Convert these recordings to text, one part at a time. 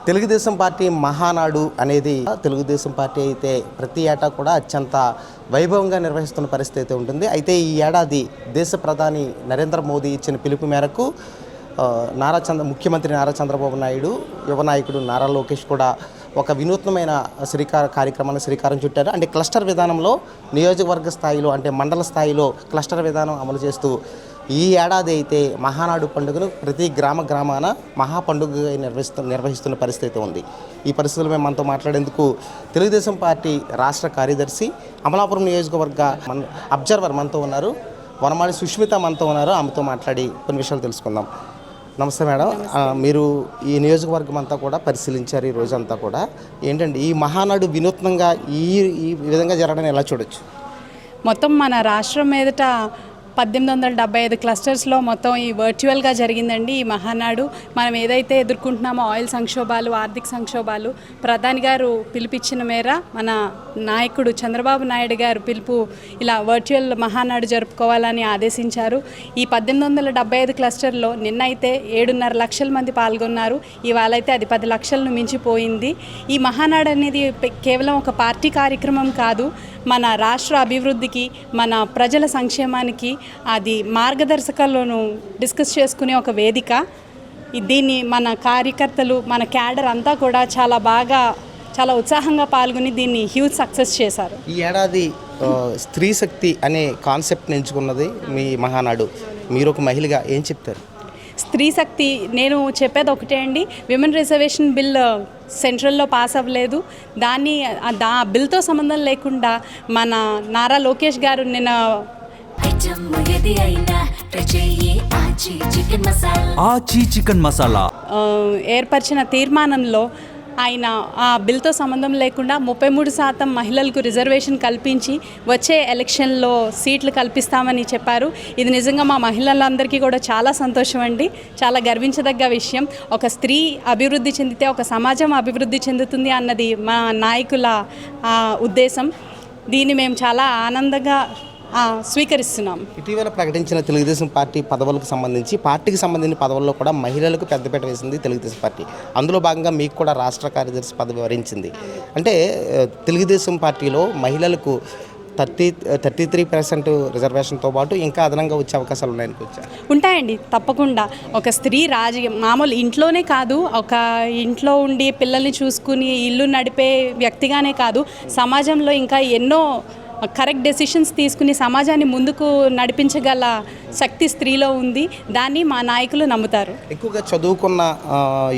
Telugu Desam party Mahanadu అనేది Telugu Desam party అయితే ప్రతి ఏటా కూడా అత్యంత వైభవంగా నిర్వహిస్తున్న పరిస్థితి అయితే ఉంటుంది. అయితే ఈ ఏడాది దేశ ప్రధాని నరేంద్ర మోదీ ఇచ్చిన పిలుపు మేరకు ముఖ్యమంత్రి నారా చంద్రబాబు నాయుడు, యువ నాయకుడు నారా లోకేష్ కూడా ఒక వినూత్నమైన కార్యక్రమాన్ని శ్రీకారం చుట్టారు. అంటే క్లస్టర్ విధానంలో నియోజకవర్గ స్థాయిలో అంటే మండల స్థాయిలో క్లస్టర్ విధానం అమలు చేస్తూ ఈ ఏడాది అయితే మహానాడు పండుగను ప్రతి గ్రామాన మహా పండుగగా నిర్వహిస్తున్న పరిస్థితి ఉంది. ఈ పరిస్థితుల్లో మేము మనతో మాట్లాడేందుకు తెలుగుదేశం పార్టీ రాష్ట్ర కార్యదర్శి, అమలాపురం నియోజకవర్గ అబ్జర్వర్ మనతో ఉన్నారు. వనమాలి సుష్మిత మనతో ఉన్నారు. ఆమెతో మాట్లాడి కొన్ని విషయాలు తెలుసుకుందాం. నమస్తే మేడం, మీరు ఈ నియోజకవర్గం అంతా కూడా పరిశీలించారు ఈ రోజంతా కూడా. ఏంటంటే ఈ మహానాడు వినూత్నంగా ఈ విధంగా జరగడానికి ఎలా చూడొచ్చు? మొత్తం మన రాష్ట్రం మీదట 1875 క్లస్టర్స్లో మొత్తం ఈ వర్చువల్గా జరిగిందండి ఈ మహానాడు. మనం ఏదైతే ఎదుర్కొంటున్నామో ఆయిల్ సంక్షోభాలు, ఆర్థిక సంక్షోభాలు, ప్రధాని గారు పిలిపించిన మేర మన నాయకుడు చంద్రబాబు నాయుడు గారు పిలుపు ఇలా వర్చువల్ మహానాడు జరుపుకోవాలని ఆదేశించారు. ఈ 1875 క్లస్టర్లో నిన్నైతే 7.5 లక్షల మంది పాల్గొన్నారు. ఇవాళ అయితే అది 10 లక్షలను మించిపోయింది. ఈ మహానాడు అనేది కేవలం ఒక పార్టీ కార్యక్రమం కాదు, మన రాష్ట్ర అభివృద్ధికి, మన ప్రజల సంక్షేమానికి అది మార్గదర్శకాలను డిస్కస్ చేసుకునే ఒక వేదిక. దీన్ని మన కార్యకర్తలు, మన క్యాడర్ అంతా కూడా చాలా ఉత్సాహంగా పాల్గొని దీన్ని హ్యూజ్ సక్సెస్ చేశారు. ఈ ఏడాది స్త్రీ శక్తి అనే కాన్సెప్ట్ని ఎంచుకున్నది మీ మహానాడు. మీరు ఒక మహిళగా ఏం చెప్తారు? స్త్రీ శక్తి నేను చెప్పేది ఒకటే అండి, విమెన్ రిజర్వేషన్ బిల్ సెంట్రల్లో పాస్ అవ్వలేదు. బిల్తో సంబంధం లేకుండా మన నారా లోకేష్ గారు నిన్న ఏర్పరిచిన తీర్మానంలో ఆయన ఆ బిల్తో సంబంధం లేకుండా 33% మహిళలకు రిజర్వేషన్ కల్పించి వచ్చే ఎలక్షన్లో సీట్లు కల్పిస్తామని చెప్పారు. ఇది నిజంగా మా మహిళలందరికీ కూడా చాలా సంతోషం అండి, చాలా గర్వించదగ్గ విషయం. ఒక స్త్రీ అభివృద్ధి చెందితే ఒక సమాజం అభివృద్ధి చెందుతుంది అన్నది మా నాయకుల ఉద్దేశం. దీన్ని మేము చాలా ఆనందంగా స్వీకరిస్తున్నాం. ఇటీవల ప్రకటించిన తెలుగుదేశం పార్టీ పదవులకు సంబంధించి పార్టీకి సంబంధించిన పదవుల్లో కూడా మహిళలకు పెద్దపీట వేసింది తెలుగుదేశం పార్టీ. అందులో భాగంగా మీకు కూడా రాష్ట్ర కార్యదర్శి పదవి వరించింది. అంటే తెలుగుదేశం పార్టీలో మహిళలకు 33% రిజర్వేషన్తో పాటు ఇంకా అదనంగా వచ్చే అవకాశాలు ఉంటాయండి. తప్పకుండా ఒక స్త్రీ మామూలు ఇంట్లోనే కాదు, ఒక ఇంట్లో ఉండి పిల్లల్ని చూసుకుని ఇల్లు నడిపే వ్యక్తిగానే కాదు, సమాజంలో ఇంకా ఎన్నో కరెక్ట్ డెసిషన్స్ తీసుకుని సమాజాన్ని ముందుకు నడిపించగల శక్తి స్త్రీలో ఉంది. దాన్ని మా నాయకులు నమ్ముతారు. ఎక్కువగా చదువుకున్న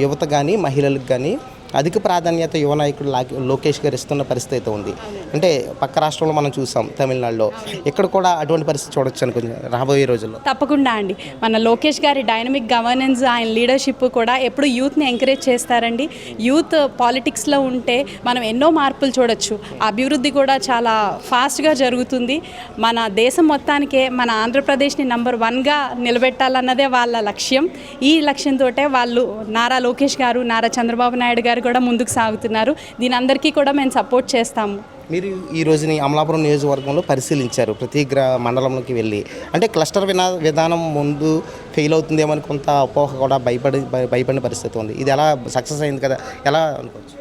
యువత కానీ మహిళలకు కానీ అధిక ప్రాధాన్యత యువ నాయకుడు లోకేష్ గారు ఇస్తున్న పరిస్థితి అయితే ఉంది. అంటే పక్క రాష్ట్రంలో మనం చూసాం, తమిళనాడులో. ఇక్కడ కూడా అటువంటి పరిస్థితి చూడొచ్చు అనుకుంది రాబోయే రోజుల్లో. తప్పకుండా అండి, మన లోకేష్ గారి డైనమిక్ గవర్నెన్స్, ఆయన లీడర్షిప్ కూడా ఎప్పుడు యూత్ని ఎంకరేజ్ చేస్తారండి. యూత్ పాలిటిక్స్లో ఉంటే మనం ఎన్నో మార్పులు చూడొచ్చు. అభివృద్ధి కూడా చాలా ఫాస్ట్గా జరుగుతుంది. మన దేశం మొత్తానికే మన ఆంధ్రప్రదేశ్ని నంబర్ 1గా నిలబెట్టాలన్నదే వాళ్ళ లక్ష్యం. ఈ లక్ష్యంతో వాళ్ళు నారా లోకేష్ గారు, నారా చంద్రబాబు నాయుడు గారు కూడా ముందుకు సాగుతున్నారు. దీని అందరికీ కూడా మేము సపోర్ట్ చేస్తాము. మీరు ఈ రోజుని అమలాపురం నియోజకవర్గంలో పరిశీలించారు, ప్రతి మండలంలోకి వెళ్ళి. అంటే క్లస్టర్ విధానం ముందు ఫెయిల్ అవుతుందేమని కొంత అపోహ కూడా భయపడిన పరిస్థితి ఉంది. ఇది ఎలా సక్సెస్ అయింది కదా, ఎలా అనుకోవచ్చు?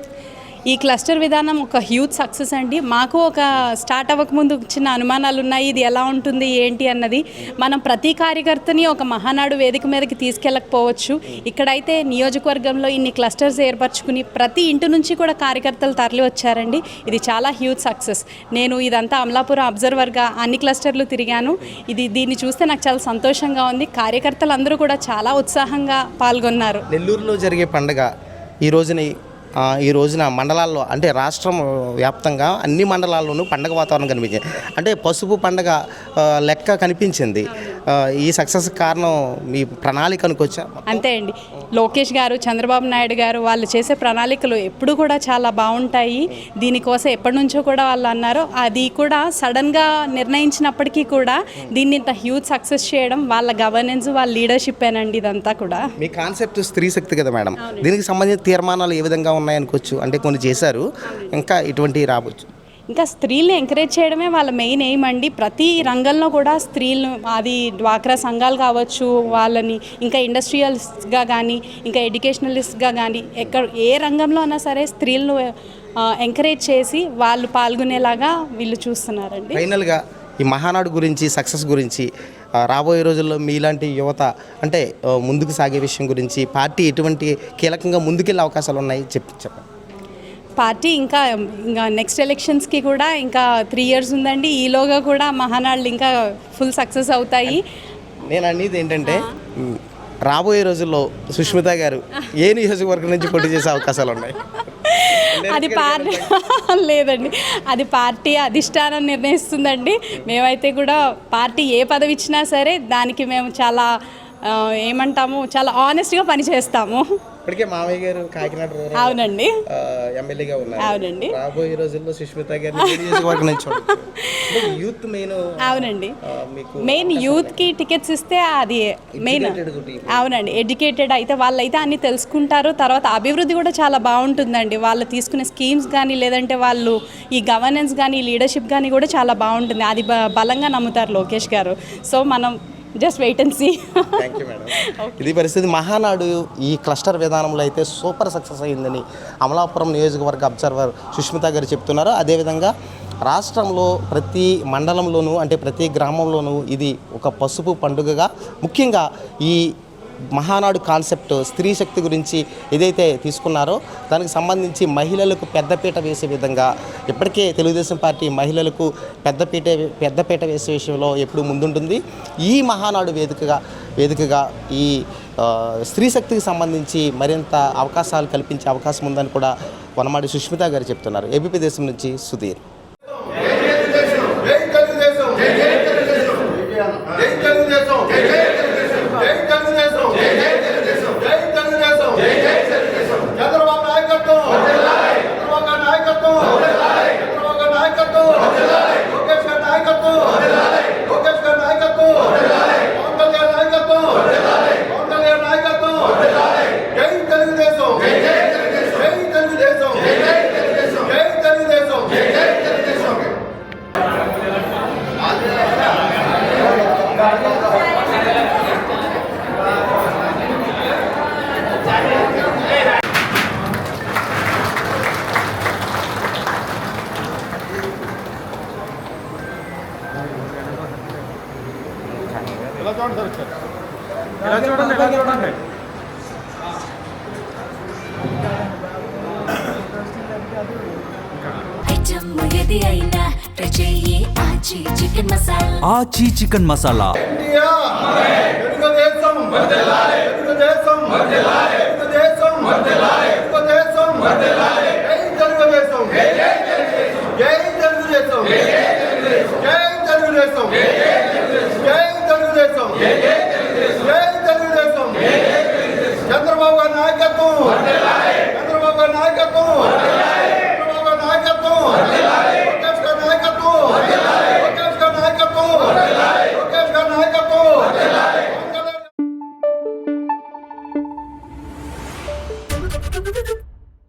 ఈ క్లస్టర్ విధానం ఒక హ్యూజ్ సక్సెస్ అండి. మాకు ఒక స్టార్ట్ అవ్వకముందు చిన్న అనుమానాలు ఉన్నాయి, ఇది ఎలా ఉంటుంది ఏంటి అన్నది. మనం ప్రతి కార్యకర్తని ఒక మహానాడు వేదిక మీదకి తీసుకెళ్ళకపోవచ్చు. ఇక్కడైతే నియోజకవర్గంలో ఇన్ని క్లస్టర్స్ ఏర్పరచుకుని ప్రతి ఇంటి నుంచి కూడా కార్యకర్తలు తరలి వచ్చారండి. ఇది చాలా హ్యూజ్ సక్సెస్. నేను ఇదంతా అమలాపురం అబ్జర్వర్గా అన్ని క్లస్టర్లు తిరిగాను. దీన్ని చూస్తే నాకు చాలా సంతోషంగా ఉంది. కార్యకర్తలు అందరూ కూడా చాలా ఉత్సాహంగా పాల్గొన్నారు. నెల్లూరులో జరిగే పండుగ ఈ రోజున మండలాల్లో, అంటే రాష్ట్రం వ్యాప్తంగా అన్ని మండలాల్లోనూ పండగ వాతావరణం కనిపించింది. అంటే పసుపు పండగ లెక్క కనిపించింది. ఈ సక్సెస్ కారణం మీ ప్రణాళిక అనుకోవచ్చా? అంతే అండి, లోకేష్ గారు, చంద్రబాబు నాయుడు గారు వాళ్ళు చేసే ప్రణాళికలు ఎప్పుడు కూడా చాలా బాగుంటాయి. దీనికోసం ఎప్పటి నుంచో కూడా వాళ్ళు అన్నారు. అది కూడా సడన్గా నిర్ణయించినప్పటికీ కూడా దీన్ని ఇంత హ్యూజ్ సక్సెస్ చేయడం వాళ్ళ గవర్నెన్స్, వాళ్ళ లీడర్షిప్ ఏనండి. ఇదంతా కూడా మీ కాన్సెప్ట్ స్త్రీ శక్తి కదా మేడం, దీనికి సంబంధించిన తీర్మానాలు ఏ విధంగా ఉన్నాయనుకోవచ్చు? అంటే కొన్ని చేశారు, ఇంకా ఇటువంటివి రావచ్చు. ఇంకా స్త్రీల్ని ఎంకరేజ్ చేయడమే వాళ్ళ మెయిన్ ఎయిమ్ అండి. ప్రతి రంగంలో కూడా స్త్రీలను, అది డ్వాక్రా సంఘాలు కావచ్చు, వాళ్ళని ఇంకా ఇండస్ట్రియలిస్ట్గా కానీ ఇంకా ఎడ్యుకేషనలిస్ట్గా కానీ ఏ రంగంలో అయినా సరే స్త్రీలను ఎంకరేజ్ చేసి వాళ్ళు పాల్గొనేలాగా వీళ్ళు చూస్తున్నారండి. ఫైనల్గా ఈ మహానాడు గురించి, సక్సెస్ గురించి, రాబోయే రోజుల్లో మీలాంటి యువత అంటే ముందుకు సాగే విషయం గురించి పార్టీ ఎటువంటి కీలకంగా ముందుకెళ్ళే అవకాశాలు ఉన్నాయి చెప్పండి. పార్టీ ఇంకా నెక్స్ట్ ఎలక్షన్స్కి కూడా ఇంకా 3 years ఉందండి. ఈలోగా కూడా మహానాడులు ఇంకా ఫుల్ సక్సెస్ అవుతాయి. నేను అనేది ఏంటంటే రాబోయే రోజుల్లో సుష్మిత గారు ఏ నియోజకవర్గం నుంచి పోటీ చేసే అవకాశాలు ఉన్నాయి? అది పార్టీ లేదండి, అది పార్టీ అధిష్టానం నిర్ణయిస్తుందండి. మేమైతే కూడా పార్టీ ఏ పదవి ఇచ్చినా సరే దానికి మేము చాలా ఏమంటాము, చాలా ఆనెస్ట్గా పనిచేస్తాము. ఇప్పటికే మామయ్య గారు కాకినాడ అవునండి ఎమ్మెల్యేగా ఉన్నారు. అవునండి. రాబోయే రోజుల్లో సుష్మిత గారు యూత్ మెయిన్. అవునండి, మెయిన్ యూత్కి టికెట్స్ ఇస్తే అది మెయిన్. అవునండి, ఎడ్యుకేటెడ్ అయితే వాళ్ళైతే అన్ని తెలుసుకుంటారు. తర్వాత అభివృద్ధి కూడా చాలా బాగుంటుందండి. వాళ్ళు తీసుకునే స్కీమ్స్ కానీ లేదంటే వాళ్ళు ఈ గవర్నెన్స్ కానీ లీడర్షిప్ కానీ కూడా చాలా బాగుంటుంది. అది బలంగా నమ్ముతారు లోకేష్ గారు. సో మనం just wait and see. Thank you madam. ఇది పరిస్థితి. మహానాడు ఈ క్లస్టర్ విధానంలో అయితే సూపర్ సక్సెస్ అయ్యిందని అమలాపురం నియోజకవర్గ అబ్జర్వర్ సుష్మిత గారు చెప్తున్నారు. అదేవిధంగా రాష్ట్రంలో ప్రతి మండలంలోనూ అంటే ప్రతి గ్రామంలోనూ ఇది ఒక పసుపు పండుగగా, ముఖ్యంగా ఈ మహానాడు కాన్సెప్ట్ స్త్రీ శక్తి గురించి ఏదైతే తీసుకున్నారో దానికి సంబంధించి మహిళలకు పెద్దపీట వేసే విధంగా ఇప్పటికే తెలుగుదేశం పార్టీ మహిళలకు పెద్దపీట వేసే విషయంలో ఎప్పుడు ముందుంటుంది. ఈ మహానాడు వేదికగా ఈ స్త్రీ శక్తికి సంబంధించి మరింత అవకాశాలు కల్పించే అవకాశం ఉందని కూడా వనమాడి సుష్మిత గారు చెప్తున్నారు. ఏబీపీ దేశం నుంచి సుధీర్. చూడండి. ఆచి చికెన్ మసాలా. చంద్రబాబు నాయకత్వం.